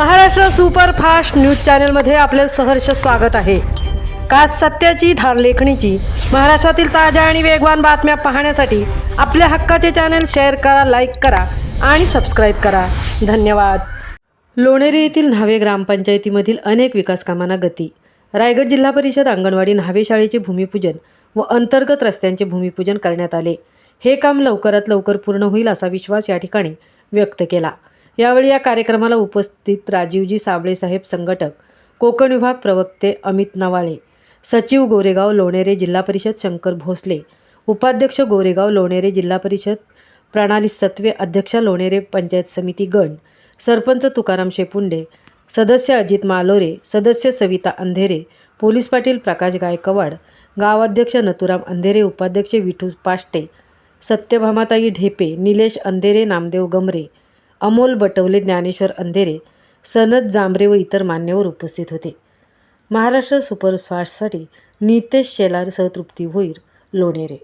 Maharashtra superfast news चॅनलमध्ये आपले सहर्ष स्वागत आहे। का सत्याची धार लेखणीची महाराष्ट्रातील ताज्या आणि वेगवान बातम्या पाहण्यासाठी आपल्या हक्काचे चॅनल शेअर करा, लाईक करा आणि सबस्क्राईब करा। धन्यवाद। लोणेरे येथील न्हावे ग्रामपंचायतीमधील अनेक विकास कामांना गती। रायगड जिल्हा परिषद अंगणवाडी न्हावे शाळेचे भूमिपूजन व अंतर्गत रस्त्यांचे भूमिपूजन करण्यात आले। हे काम लवकरात लवकर पूर्ण होईल असा विश्वास या ठिकाणी व्यक्त केला। यावेळी या कार्यक्रमाला उपस्थित राजीवजी साबळे साहेब, संघटक कोकण विभाग प्रवक्ते अमित नवाळे, सचिव गोरेगाव लोणेरे जिल्हा परिषद शंकर भोसले, उपाध्यक्ष गोरेगाव लोणेरे जिल्हा परिषद प्रणाली सत्वे, अध्यक्षा लोणेरे पंचायत समिती गण, सरपंच तुकाराम शेपुंडे, सदस्य अजित मालोरे, सदस्य सविता अंधेरे, पोलीस पाटील प्रकाश गायकवाड, गावाध्यक्ष नथुराम अंधेरे, उपाध्यक्ष विठू पाष्टे, सत्यभामाताई ढेपे, निलेश अंधेरे, नामदेव गमरे, अमोल बटवले, ज्ञानेश्वर अंधेरे, सनद जांभरे व इतर मान्यवर उपस्थित होते। महाराष्ट्र सुपरफास्टसाठी नितेश शेलार सह तृप्ती भोईर, लोणेरे।